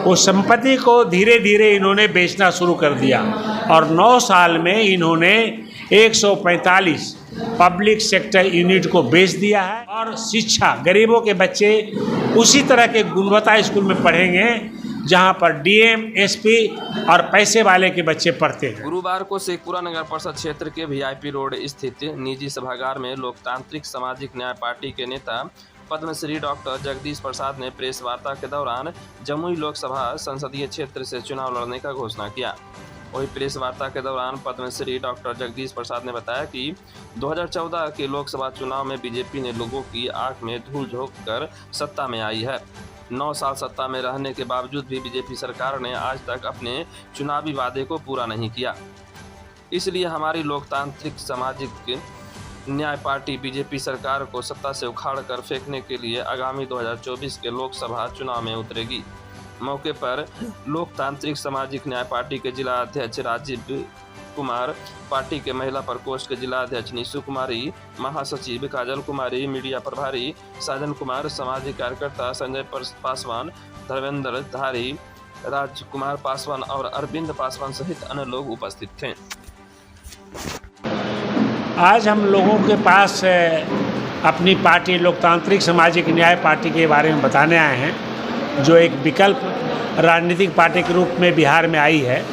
वो संपत्ति को धीरे धीरे इन्होंने बेचना शुरू कर दिया और 9 साल में इन्होंने 145 पब्लिक सेक्टर यूनिट को बेच दिया है। और शिक्षा, गरीबों के बच्चे उसी तरह के गुणवत्ता स्कूल में पढ़ेंगे जहां पर डीएम, एसपी और पैसे वाले के बच्चे पढ़ते हैं। गुरुवार को शेखपुरा नगर परिषद क्षेत्र के वीआईपी रोड स्थित निजी सभागार में लोकतांत्रिक सामाजिक न्याय पार्टी के नेता पद्मश्री डॉक्टर जगदीश प्रसाद ने प्रेस वार्ता के दौरान जमुई लोकसभा संसदीय क्षेत्र से चुनाव लड़ने का घोषणा किया। वही प्रेस वार्ता के दौरान पद्मश्री डॉक्टर जगदीश प्रसाद ने बताया कि 2014 के लोकसभा चुनाव में बीजेपी ने लोगों की आंख में धूल झोंक कर सत्ता में आई है। 9 साल सत्ता में रहने के बावजूद भी बीजेपी सरकार ने आज तक अपने चुनावी वादे को पूरा नहीं किया। इसलिए हमारी लोकतांत्रिक सामाजिक न्याय पार्टी बीजेपी सरकार को सत्ता से उखाड़ कर फेंकने के लिए आगामी 2024 के लोकसभा चुनाव में उतरेगी। मौके पर लोकतांत्रिक सामाजिक न्याय पार्टी के जिला अध्यक्ष राजीव कुमार, पार्टी के महिला प्रकोष्ठ के जिला अध्यक्ष निशु कुमारी, महासचिव काजल कुमारी, मीडिया प्रभारी साजन कुमार, सामाजिक कार्यकर्ता संजय पासवान, धर्मेंद्र धारी, राजकुमार पासवान और अरविंद पासवान सहित अन्य लोग उपस्थित थे। आज हम लोगों के पास अपनी पार्टी लोकतांत्रिक सामाजिक न्याय पार्टी के बारे में बताने आए हैं, जो एक विकल्प राजनीतिक पार्टी के रूप में बिहार में आई है।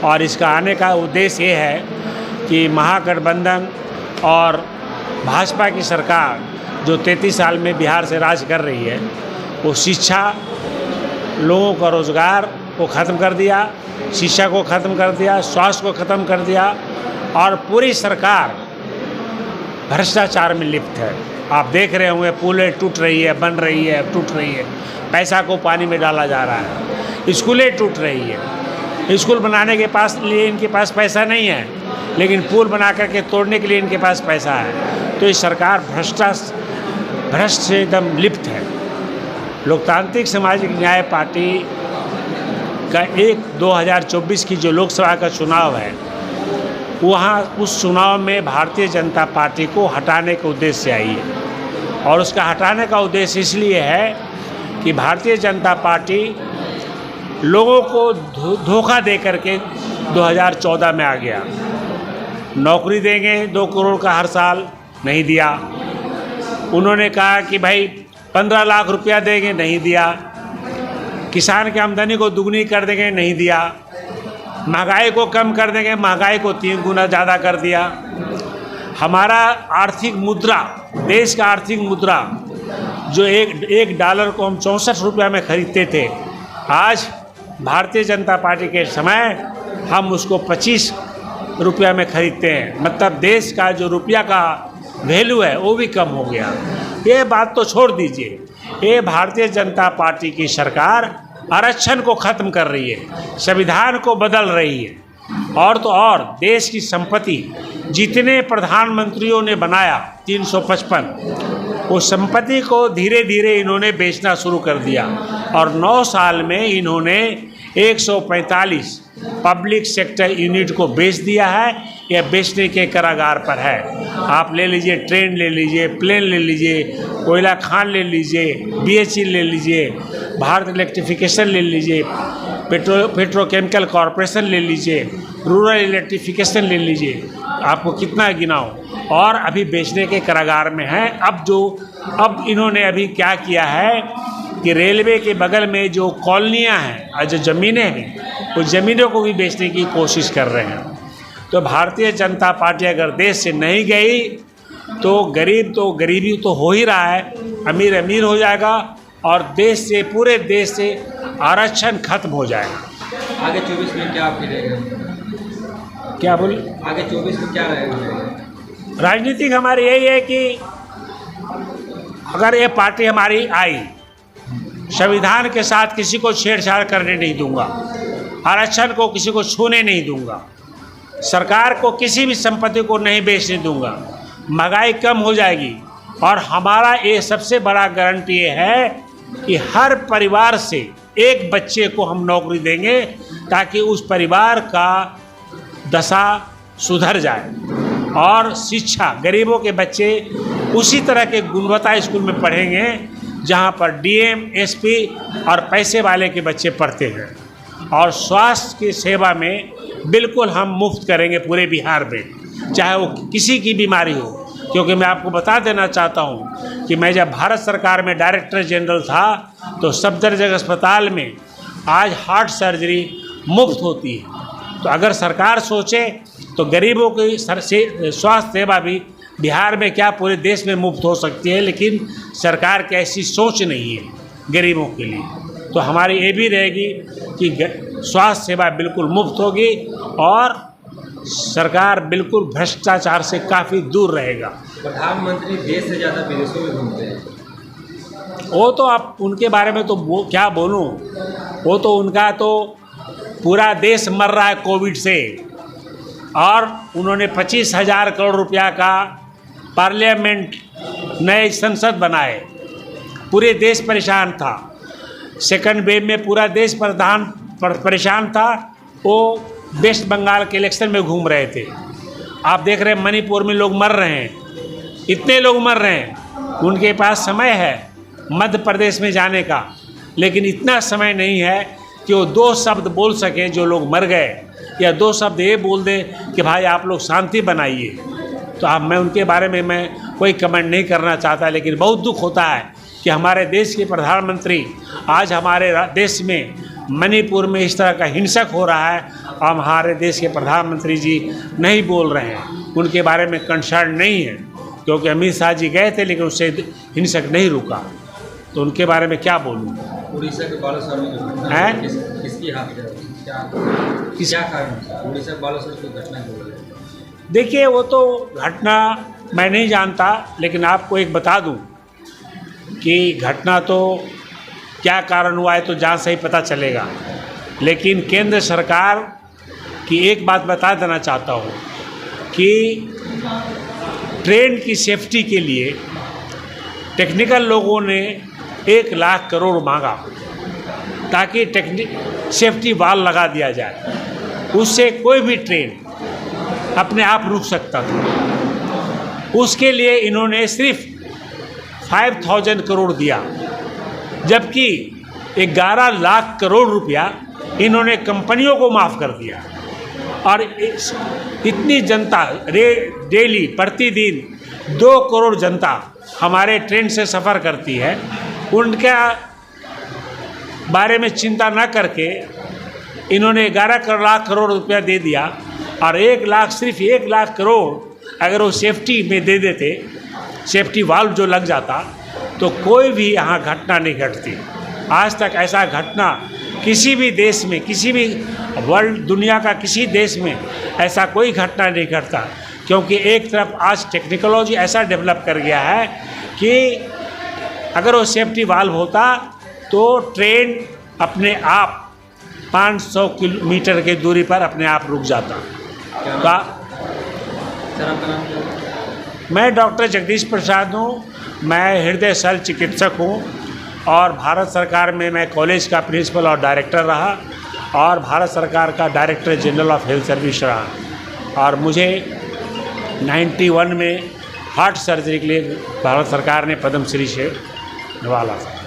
और इसका आने का उद्देश्य ये है कि महागठबंधन और भाजपा की सरकार जो 33 साल में बिहार से राज कर रही है, वो शिक्षा, लोगों का रोज़गार को ख़त्म कर दिया, शिक्षा को ख़त्म कर दिया, स्वास्थ्य को ख़त्म कर दिया और पूरी सरकार भ्रष्टाचार में लिप्त है। आप देख रहे होंगे पुलें टूट रही है, बन रही है, टूट रही है, पैसा को पानी में डाला जा रहा है, स्कूलें टूट रही है। स्कूल बनाने के लिए इनके पास पैसा नहीं है, लेकिन पुल बना करके तोड़ने के लिए इनके पास पैसा है। तो ये सरकार भ्रष्ट से एकदम लिप्त है। लोकतांत्रिक सामाजिक न्याय पार्टी का 2024 की जो लोकसभा का चुनाव है, वहाँ उस चुनाव में भारतीय जनता पार्टी को हटाने के उद्देश्य से आई है। और उसका हटाने का उद्देश्य इसलिए है कि भारतीय जनता पार्टी लोगों को धोखा दे करके 2014 में आ गया। नौकरी देंगे 2 करोड़ का हर साल, नहीं दिया। उन्होंने कहा कि भाई 15 लाख रुपया देंगे, नहीं दिया। किसान की आमदनी को दुगनी कर देंगे, नहीं दिया। महंगाई को कम कर देंगे, महंगाई को 3 गुना ज़्यादा कर दिया। हमारा आर्थिक मुद्रा, देश का आर्थिक मुद्रा जो एक डॉलर को हम 64 रुपया में खरीदते थे, आज भारतीय जनता पार्टी के समय हम उसको 25 रुपया में खरीदते हैं। मतलब देश का जो रुपया का वैल्यू है वो भी कम हो गया। ये बात तो छोड़ दीजिए, ये भारतीय जनता पार्टी की सरकार आरक्षण को ख़त्म कर रही है, संविधान को बदल रही है। और तो और देश की संपत्ति जितने प्रधानमंत्रियों ने बनाया 355, वो संपत्ति को धीरे धीरे इन्होंने बेचना शुरू कर दिया और 9 साल में इन्होंने 145 पब्लिक सेक्टर यूनिट को बेच दिया है। यह बेचने के कारागार पर है। आप ले लीजिए, ट्रेन ले लीजिए, प्लेन ले लीजिए, कोयला खान ले लीजिए, बीएचई ले लीजिए, भारत इलेक्ट्रिफिकेशन ले लीजिए, पेट्रोकेमिकल कॉरपोरेशन ले लीजिए, रूरल इलेक्ट्रिफिकेशन ले लीजिए, आपको कितना गिनाऊं। और अभी बेचने के कारागार में है। अब इन्होंने अभी क्या किया है कि रेलवे के बगल में जो कॉलोनियाँ हैं और जो ज़मीनें हैं, उस ज़मीनों को भी बेचने की कोशिश कर रहे हैं। तो भारतीय जनता पार्टी अगर देश से नहीं गई तो गरीबी तो हो ही रहा है, अमीर अमीर हो जाएगा और पूरे देश से आरक्षण खत्म हो जाएगा। आगे 24 में क्या आपकी रहेगा? क्या बोल? आगे 24 में क्या रहेगा? राजनीतिक हमारी यही है कि अगर ये पार्टी हमारी आई, संविधान के साथ किसी को छेड़छाड़ करने नहीं दूंगा, आरक्षण को किसी को छूने नहीं दूंगा, सरकार को किसी भी संपत्ति को नहीं बेचने दूंगा, महंगाई कम हो जाएगी। और हमारा ये सबसे बड़ा गारंटी ये है कि हर परिवार से एक बच्चे को हम नौकरी देंगे ताकि उस परिवार का दशा सुधर जाए। और शिक्षा, गरीबों के बच्चे उसी तरह के गुणवत्ता स्कूल में पढ़ेंगे जहाँ पर डीएम, एसपी और पैसे वाले के बच्चे पढ़ते हैं। और स्वास्थ्य की सेवा में बिल्कुल हम मुफ्त करेंगे पूरे बिहार में, चाहे वो किसी की बीमारी हो। क्योंकि मैं आपको बता देना चाहता हूँ कि मैं जब भारत सरकार में डायरेक्टर जनरल था तो सफदरजंग अस्पताल में आज हार्ट सर्जरी मुफ्त होती है। तो अगर सरकार सोचे तो गरीबों की स्वास्थ्य सेवा भी बिहार में क्या पूरे देश में मुफ्त हो सकती है, लेकिन सरकार की ऐसी सोच नहीं है गरीबों के लिए। तो हमारी ये भी रहेगी कि स्वास्थ्य सेवा बिल्कुल मुफ्त होगी और सरकार बिल्कुल भ्रष्टाचार से काफ़ी दूर रहेगा। प्रधानमंत्री देश से ज़्यादा विदेशों में घूमते हैं। वो तो आप उनके बारे में तो क्या बोलूं, वो तो उनका तो पूरा देश मर रहा है कोविड से, और उन्होंने 25,000 करोड़ रुपया का पार्लियामेंट नए संसद बनाए। पूरे देश परेशान था। सेकंड वेव में पूरा देश परेशान था। वो वेस्ट बंगाल के इलेक्शन में घूम रहे थे। आप देख रहे हैं मणिपुर में लोग मर रहे हैं, इतने लोग मर रहे हैं। उनके पास समय है मध्य प्रदेश में जाने का, लेकिन इतना समय नहीं है कि वो 2 शब्द बोल सकें जो लोग मर गए, या 2 शब्द ये बोल दें कि भाई आप लोग शांति बनाइए। तो अब मैं उनके बारे में मैं कोई कमेंट नहीं करना चाहता, लेकिन बहुत दुख होता है कि हमारे देश के प्रधानमंत्री आज हमारे देश में मणिपुर में इस तरह का हिंसक हो रहा है और हमारे देश के प्रधानमंत्री जी नहीं बोल रहे हैं, उनके बारे में कंसर्न नहीं है। क्योंकि अमित शाह जी गए थे लेकिन उससे हिंसक नहीं रुका, तो उनके बारे में क्या बोलूँ। उड़ीसा के बालासोर में जो घटना है किसकी हाथ है, क्या कारण उड़ीसा बालासोर की घटना हो रही है? देखिए, वो तो घटना मैं नहीं जानता, लेकिन आपको एक बता दूं कि घटना तो क्या कारण हुआ है तो जांच से ही पता चलेगा। लेकिन केंद्र सरकार की एक बात बता देना चाहता हूँ कि ट्रेन की सेफ्टी के लिए टेक्निकल लोगों ने 1 लाख करोड़ मांगा ताकि सेफ्टी वाल लगा दिया जाए। उससे कोई भी ट्रेन अपने आप रुक सकता था। उसके लिए इन्होंने सिर्फ 5,000 करोड़ दिया, जबकि 11 लाख करोड़ रुपया इन्होंने कंपनियों को माफ़ कर दिया। और इतनी जनता डेली प्रतिदिन 2 करोड़ जनता हमारे ट्रेन से सफ़र करती है, उनका बारे में चिंता न करके इन्होंने 11 लाख करोड़ रुपया दे दिया। और सिर्फ 1 लाख करोड़ अगर वो सेफ्टी में दे देते, सेफ्टी वाल्व जो लग जाता, तो कोई भी यहाँ घटना नहीं घटती। आज तक ऐसा घटना किसी भी देश में, किसी भी दुनिया का किसी देश में ऐसा कोई घटना नहीं घटता। क्योंकि एक तरफ आज टेक्नोलॉजी ऐसा डेवलप कर गया है कि अगर वो सेफ्टी वाल्व होता तो ट्रेन अपने आप 500 किलोमीटर की दूरी पर अपने आप रुक जाता। मैं डॉक्टर जगदीश प्रसाद हूँ। मैं हृदय शल्य चिकित्सक हूँ और भारत सरकार में मैं कॉलेज का प्रिंसिपल और डायरेक्टर रहा और भारत सरकार का director general of health service रहा। और मुझे 91 में हार्ट सर्जरी के लिए भारत सरकार ने पद्म श्री से नवाला था।